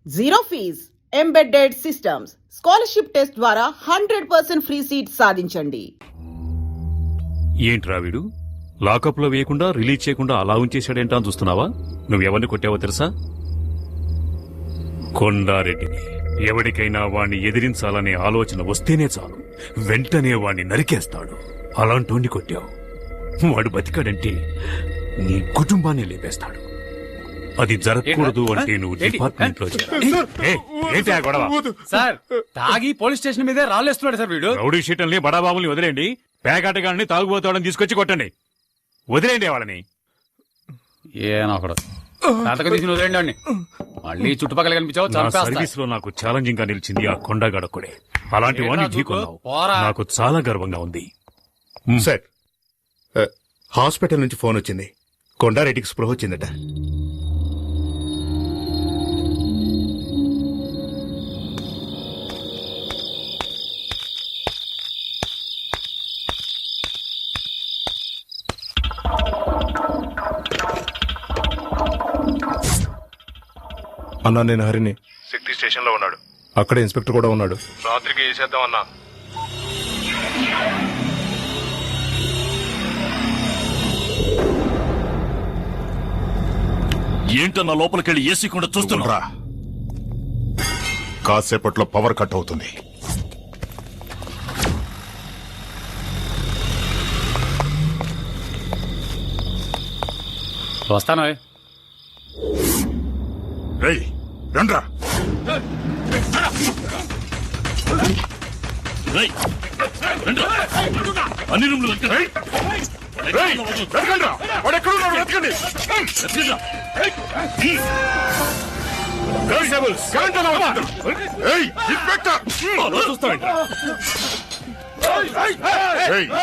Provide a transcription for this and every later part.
Zero fees embedded systems scholarship test ద్వారా 100% free seat సాధించండి. ఏంట్రా వీడు లాకప్ లో వేయకుండా రిలీజ్ చేయకుండా అలా ఉంచేశాడేంటా అని చూస్తున్నావా? నువ్వెవరిని కొట్టావో తెలుసా? కొండారెడ్డిని. ఎవరికైనా వాణ్ణి ఎదిరించాలనే ఆలోచన వస్తేనే చాలు, వెంటనే వాణ్ణి నరికేస్తాడు. అలాంటోండి కొట్టావు. వాడు బతికాడంటే నీ కుటుంబాన్ని లేపేస్తాడు. అది జరగకూడదు అంటే నువ్వు డిపార్ట్మెంట్ లో సార్ తాగి పోలీస్ స్టేషన్ మీదే రాళ్ళేస్తున్నాడు సార్ వీడు. రౌడీ షీటల్ని బడాబాబుల్ని వదిలేండి, పేకాటగాళ్ళని తాగుబోతాడని తీసుకొచ్చి కొట్టండి. వదిలేండి వాళ్ళని. ఏనొకడు నాటకం తీసి వదిలేండి వాడిని. మళ్ళీ చుట్టుపక్కల కనిపించావు. సర్వీస్ లో నాకు ఛాలెంజింగ్ గా నిలిచింది ఆ కొండగడొక్కడే. అలాంటి వాడిని ఢీకొన్నావు. నాకు చాలా గర్వంగా ఉంది. సార్, హాస్పిటల్ నుంచి ఫోన్ వచ్చింది. కొండారెడ్డికి స్పృహ వచ్చిందట. అన్నా, నేను హరిని. శక్తి స్టేషన్ లో ఉన్నాడు. అక్కడే ఇన్స్పెక్టర్ కూడా ఉన్నాడు. రాత్రికి వేసేద్దాం అన్నా. ఏంటన్నా లోపలికెళ్ళి ఏసీ కూడా చూస్తున్నా? కాసేపట్లో పవర్ కట్ అవుతుంది. వస్తాను. రేయ్ రండ్రా. అన్ని రూమ్లు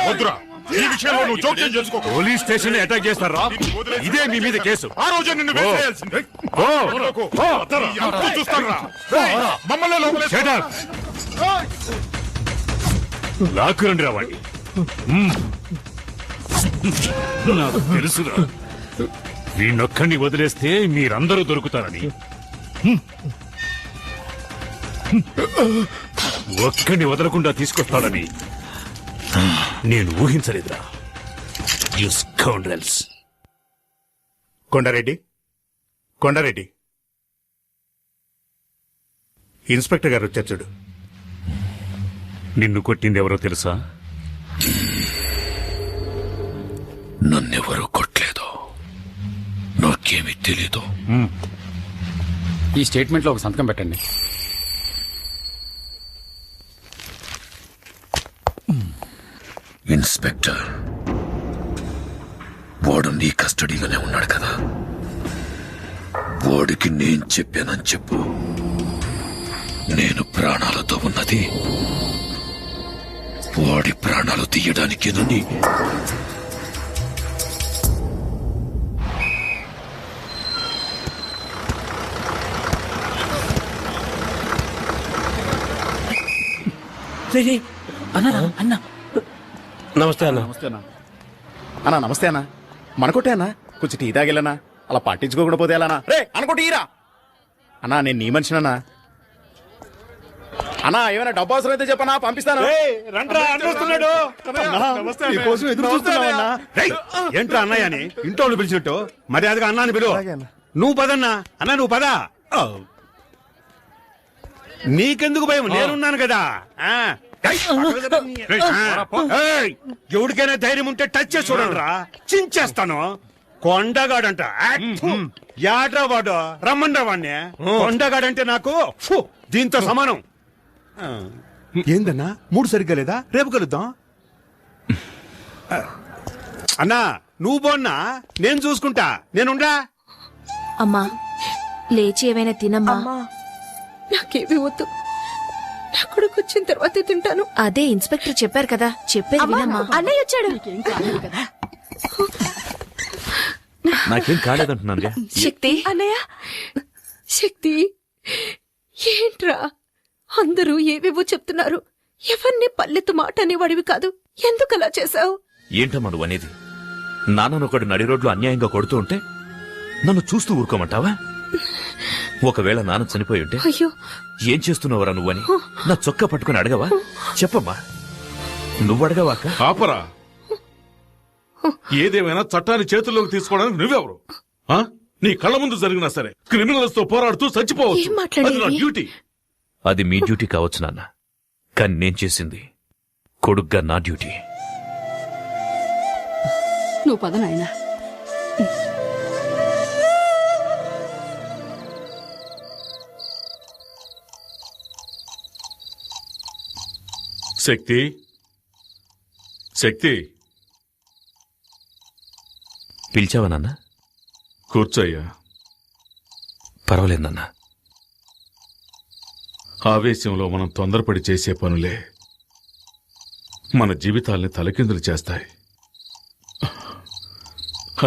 వద్దురా, ఈ విషయంలో నువ్వు జోక్యం చేసుకో. పోలీస్ స్టేషన్ అటాక్ చేస్తారా? ఇదే మీ మీద కేసు. ఆ రోజే నిన్ను వేసేయాల్సిందే. చూస్తారా మమ్మల్ని లోపల లాక్కురండి రావండి. నాకు తెలుసురా, వీణొక్కడిని వదిలేస్తే మీరందరూ దొరుకుతారని. ఒక్కడిని వదలకుండా తీసుకొస్తాడని నేను ఊహించలేదురా. You scoundrels. Kondareddy, Kondareddy, inspector గారు వచ్చారు చూడు. నిన్ను కొట్టింది ఎవరో తెలుసా? నన్నెవరూ కొట్టలేదు, నాకేమీ తెలీదు. ఈ స్టేట్మెంట్ లో ఒక సంతకం పెట్టండి. ఇన్స్పెక్టర్, వాడు నీ కస్టడీలోనే ఉన్నాడు కదా, వాడికి నేను చెప్పానని చెప్పు. నేను ప్రాణాలతో ఉన్నది వాడి ప్రాణాలు తీయడానికేనని. అన్న నమస్తే అన్న. నమస్తే అన్న. అన్నా నమస్తే అన్న. మనకొట్టే అన్నా, కొంచెం టీ తాగిల్లనా? అలా పట్టించుకోకుండా పోతే ఎలా రే అనుకోటి ఈరా అన్నా. నేను నీ మనిషినన్నా. అన్నా ఏమైనా డబ్బు అవసరం అయితే చెప్పనా, పంపిస్తాను. ఏంట్రా అన్నయ్య అని ఇంట్లో పిలిచినట్టు మర్యాదగా అన్నాని పిలువ. నువ్వు పదన్నా. అన్నా నువ్వు పదా. నీకెందుకు భయం, నేనున్నాను కదా. ఎవరికైనా ధైర్యం ఉంటే టచ్ చేసి చూడండి రా, చించేస్తాను. కొండగాడంట. యాడ్రా వాడు, రమ్మండ్రా వాడిని. కొండగాడంటే నాకు దీంతో సమానం. ఏందన్నా, మూడు సరిగ్గా లేదా? రేపు కలుద్దాం. అన్నా నువ్వు బోన్నా, నేను చూసుకుంటా. నేనుండా. అమ్మా లేచి ఏమైనా తినమ్మా. నాకేమీ వద్దు, నా కొడుకు వచ్చిన తర్వాత తింటాను. అదే ఇన్స్పెక్టర్ చెప్పారు కదా, చెప్పేది వినమ్మా. అన్నయ్య వచ్చాడు. నాకేం కాలేదంటున్నాను. శక్తి అన్నయ్య, శక్తి ఏంట్రా అందరూ ఏవేవో చెప్తున్నారు. ఎవరిని పల్లెత్తు మాట అనేవాడివి కాదు, ఎందుకు అలా చేశావు? ఏంటమ్మా నువ్వు అనేది? నాన్ననొకడు నడి రోడ్లు అన్యాయంగా కొడుతూ ఉంటే నన్ను చూస్తూ ఊరుకోమంటావా? ఒకవేళ నాన్న చనిపోయి ఉంటే అయ్యో ఏం చేస్తున్నావురా నువ్వని నా చొక్కా పట్టుకుని అడగవా? చెప్పమ్మా, నువ్వు అడగవా అక్క? ఆపరా. ఏదేమైనా చట్టాన్ని చేతుల్లోకి తీసుకోవడానికి నువ్వెవరు? ఆ? నీ కళ్ళ ముందు జరిగినా సరే క్రిమినల్స్ తో పోరాడుతూ చచ్చిపోవచ్చు. ఏం మాట్లాడేది? అది నా డ్యూటీ. అది మీ డ్యూటీ కావచ్చు నాన్న, కానీ నేను చేసింది కొడుగ్గా నా డ్యూటీ. నువ్వు పద నాయనా. శక్తి, శక్తి, పిలిచావా నాన్న? కూర్చోయ్యా. పర్వాలేదు నాన్న. ఆవేశంలో మనం తొందరపడి చేసే పనులే మన జీవితాల్ని తలకిందులు చేస్తాయి.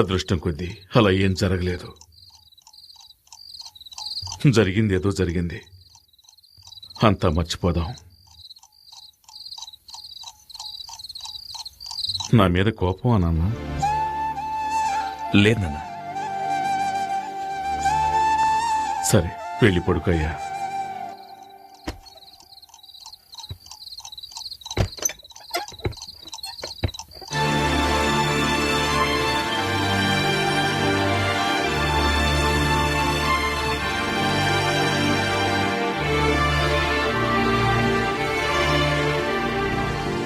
అదృష్టం కొద్దీ అలా ఏం జరగలేదు. జరిగిందేదో జరిగింది, అంతా మర్చిపోదాం. నా మీద కోపం అన్నా? లేదు నాన్న. సరే, వెళ్ళి పడుకోయ్యా.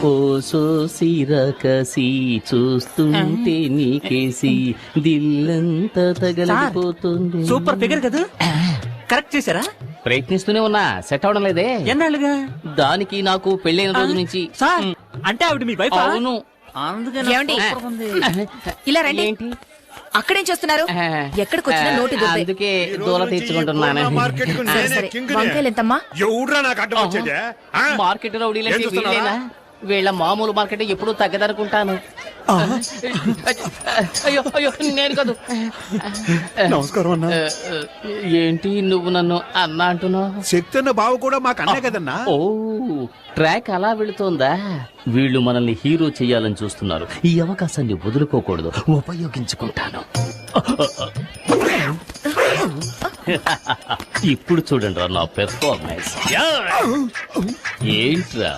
ఓసో సిరకసి చూస్తుంటే నీకేసి దిల్లంతా తగలిపోతుంది. సూపర్ ఫిగర్ కదా, కరెక్ట్ చేశారా? ప్రయత్నిస్తూనే ఉన్నా, సెట్ అవడం లేదే. ఎన్నాళ్ళుగా? దానికి నాకు పెళ్ళైన రోజు నుంచి. సార్, అంటే ఆవిడ మీ వైఫ్? అవును. ఏమండి? ఇలా రండి. ఏంటి అక్కడేం చేస్తున్నారు? ఎక్కడికి వచ్చినా నోటి దుబ్బే. అందుకే దూల తీర్చుకుంటున్నాను. సరే, వంకాయలు ఎంతమ్మా? ఎవడ్రా నాకు అడ్డం వచ్చేదే? మార్కెట్ రౌడీలకి వీళ్ళేనా? వీళ్ళ మామూలు మార్కెట్ ఎప్పుడూ తగ్గదనుకుంటాను. అయ్యో అయ్యో, నేను కాదు. నమస్కారం అన్నా. ఏంటి నువ్వు నన్ను అన్నా అంటున్నావు? శక్తి అన్న బావ కూడా మాకు అన్నే కదన్నా. ఓ, ట్రాక్ అలా వెళుతోందా? వీళ్ళు మనల్ని హీరో చెయ్యాలని చూస్తున్నారు. ఈ అవకాశాన్ని వదులుకోకూడదు, ఉపయోగించుకుంటాను. ఇప్పుడు చూడండి రా నా పెర్ఫార్మెన్స్. ఏంట్రా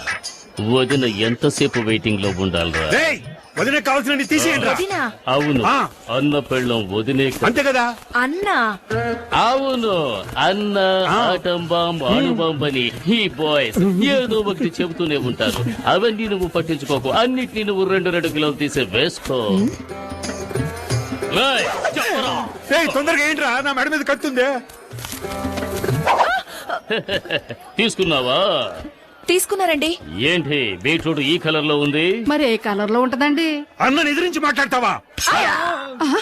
వదిన ఎంతసేపు వెయిటింగ్ లో ఉండాలిరా? వదిన కావాల్సిన తీసేయండి. వదినా? అవును, అన్న పెళ్ళం వదినే కదా. అంతే కదా? అన్నా? అవును, అన్న ఆటం బాంబ్ అణుబాంబని ఈ బాయ్స్ ఏదో ఒకటి చెబుతూనే ఉంటారు. అవన్నీ నువ్వు పట్టించుకోకు, అన్నిటినీ నువ్వు 2 కిలోలు తీసే వేసుకో. రేయ్, చెప్పరా. తొందరగా ఏంట్రా, నా మెడ మీద కత్తుంది. తీసుకున్నావా? తీసుకున్నారండి. ఏంటి బీట్రూట్ ఈ కలర్ లో ఉంది? మరి ఏ కలర్ లో ఉంటదండి? అన్న ఎదిరించి మాట్లాడతావా?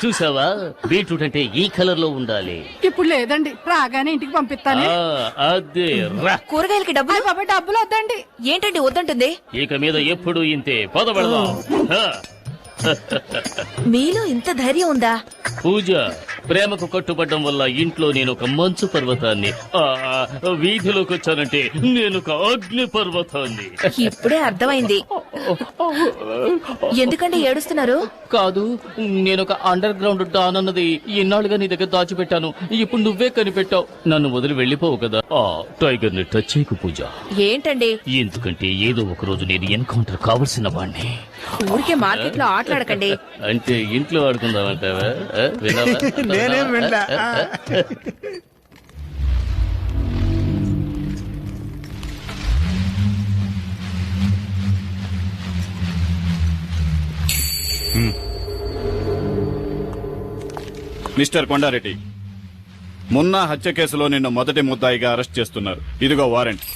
చూసావా, బీట్రూట్ అంటే ఈ కలర్ లో ఉండాలి. ఇప్పుడు లేదండి, రాగానే ఇంటికి పంపిస్తాను. అదే రా. కూరగాయలకి డబ్బులు? బాబాయ్ డబ్బులు వద్దండి. ఏంటండి వద్దంటుంది? ఇక మీద ఎప్పుడు ఇంతే. పద పెడదాం. మీలో ఇంత ధైర్యం ఉందా? పూజ, ప్రేమకు కట్టుబడ్డం వల్ల ఇంట్లో నేను ఒక మంచు పర్వతాన్ని, వీధిలోకి వచ్చానంటే నేను ఒక అగ్ని పర్వతాన్ని. ఇప్పుడే అర్థమైంది. ఎందుకంటే ఏడుస్తున్నారు? కాదు, నేను ఒక అండర్ గ్రౌండ్ డాన్ అన్నది ఇన్నాళ్ళుగా నీ దగ్గర దాచిపెట్టాను. ఇప్పుడు నువ్వే కనిపెట్టావు. నన్ను వదిలి వెళ్ళిపోవు కదా. టైగర్ ని టచ్ చేయకు పూజ. ఏంటండి? ఎందుకంటే ఏదో ఒక రోజు నేను ఎన్కౌంటర్ కావలసిన వాణ్ణి. ఊరికే మార్కెట్ లో ఆటలాడకండి. అంటే ఇంట్లో ఆడుకుందామంటావా? నేనేం వెళ్ళా. మిస్టర్ కొండారెడ్డి, మున్నా హత్య కేసులో నిన్ను మొదటి ముద్దాయిగా అరెస్ట్ చేస్తున్నారు. ఇదిగో వారెంట్.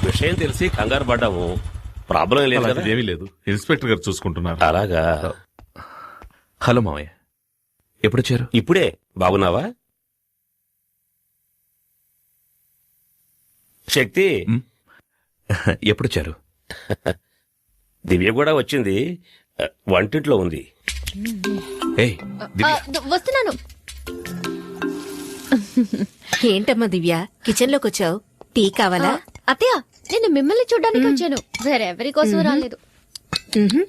విషయం తెలిసి కంగారు పడ్డాము. ప్రాబ్లం లేదు కదా? ఏమీ లేదు, ఇన్స్పెక్టర్ గారు చూసుకుంటున్నారు. అలాగా. హలో మావయ్య, ఎప్పుడొచ్చారు? ఇప్పుడే. బాగున్నావా శక్తి? ఎప్పుడొచ్చారు? దివ్య కూడా వచ్చింది, వంటింట్లో ఉంది. ఏయ్ దివ్య. వస్తున్నాను. ఏంటమ్మా దివ్య, కిచెన్ లోకి వచ్చావు? టీ కావాలా? అత్తయ్య, నేను మిమ్మల్ని చూడ్డానికి వచ్చాను, వేరెవరి కోసం రాలేదు.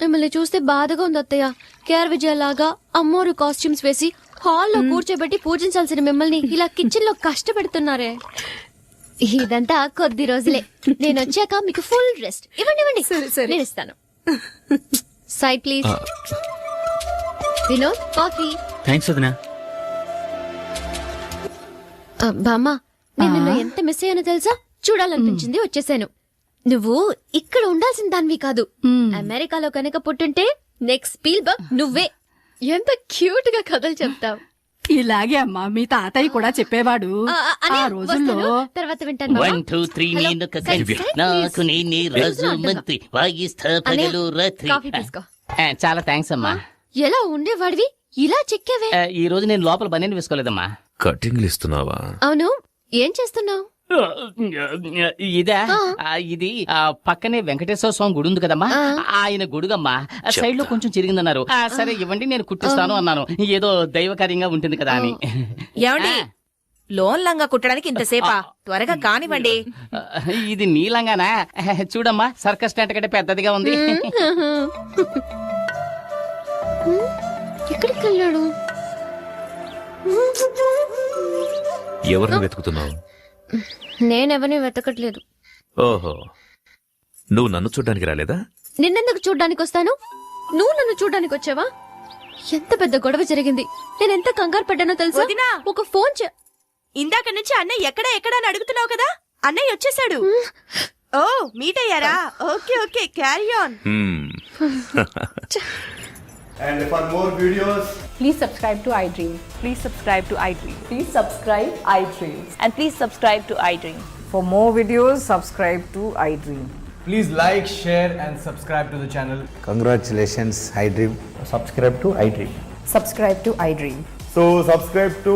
మిమ్మల్ని చూస్తే బాధగా ఉంది అత్తయ్య. కేఆర్ విజయలాగా అమ్మోరు కాస్ట్యూమ్స్ వేసి హాల్లో కూర్చోబెట్టి పూజించాల్సిన మిమ్మల్ని ఇలా కిచెన్ లో కష్టపెడుతున్నారే. ఇదంతా కొద్ది రోజులే. నేను వచ్చాక మీకు ఫుల్ రెస్ట్. ఇవ్వండి ఇవ్వండి, నేను ఇస్తాను. Side please. Vinod, coffee. Thanks వదినా. బామ్మ, నేను నిన్ను ఎంత మిస్ అయ్యానో తెలుసా? చూడాలనిపించింది, వచ్చేసాను. నువ్వు ఇక్కడ ఉండాల్సిన దానివి కాదు. అమెరికాలో కనుక పుట్టుంటే నెక్స్ట్ స్పీల్బర్గ్ నువ్వే. ఎంత క్యూట్ గా కథలు చెప్తావు. ఇలాగే అమ్మా మీ తాతయ్య కూడా చెప్పేవాడు. ఆ రోజుల్లో తర్వాత వింటాను. 1 2 3 నేను ఒక కవి. నాకు నేనే రాజు మంత్రి వాయిస్తా పగలు రాత్రి. కాఫీ తీసుకో. చాలా థ్యాంక్స్ అమ్మా. ఎలా ఉండేవాడివి ఇలా చెక్కావే? ఈ రోజు నేను లోపల బనీని వేసుకోలేదమ్మా. కటింగ్లు ఇస్తున్నావా? అవును, ఏం చేస్తున్నావు? ఇదా ఇది పక్కనే వెంకటేశ్వర స్వామి గుడి ఉంది కదమ్మా, ఆయన గుడుగమ్మా. సైడ్ లో కొంచెం చిరిగిందన్నారు. సరే ఇవ్వండి, నేను కుట్టిస్తాను అన్నాను. ఏదో దైవకార్యంగా ఉంటుంది కదా అని. ఏమండి, లోన్ లంగా కుట్టడానికి ఇంతసేపా? త్వరగా కానివ్వండి. ఇది నీలంగానా? చూడమ్మా, సర్కస్ టెంట్ కంటే పెద్దదిగా ఉంది. ఎక్కడికి వెళ్ళాడు? ఎవరిని వెతుకుతున్నావు? నేనెవరిని వెతకట్లేదు. ఓహో, నువ్వు నన్ను చూడ్డానికి రాలేదా? నిన్నెందుకు చూడ్డానికి వస్తాను? నువ్వు నన్ను చూడ్డానికి వచ్చావా? ఎంత పెద్ద గొడవ జరిగింది. నేనెంత కంగారు పడ్డానో తెలుసా? వదినా! ఒక ఫోన్ ఇందాక నుంచి అన్నయ్య ఎక్కడ అని అడుగుతున్నావు కదా, అన్నయ్య వచ్చేసాడు. ఓ, మీట్ అయ్యారా? Okay okay, carry on. And for more videos, please subscribe to iDream. Please subscribe to iDream. Please subscribe iDream. And please subscribe to iDream. For more videos, subscribe to iDream. Please like, share and subscribe to the channel. Congratulations, iDream. Subscribe to iDream. Subscribe to iDream. so subscribe to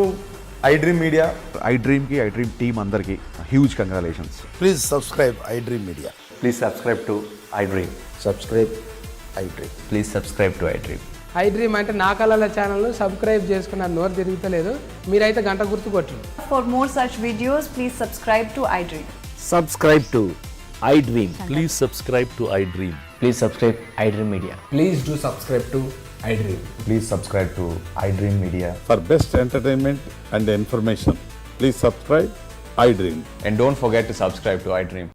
iDream Media. iDream ki iDream team andarki huge congratulations. Please subscribe iDream Media. Please subscribe to iDream. Subscribe iDream. Please subscribe to iDream. iDream అంటే నా కళల channel subscribe చేసుకున్న నోరు తిరుగుతలేదు. మీరైతే గంట గుర్తు కొట్టండి. For more such videos, please subscribe to iDream. Subscribe to iDream. Please subscribe to iDream. Please subscribe iDream Media. Please do subscribe to iDream. Please subscribe to iDream Media. For best entertainment and information, please subscribe iDream. And don't forget to subscribe to iDream.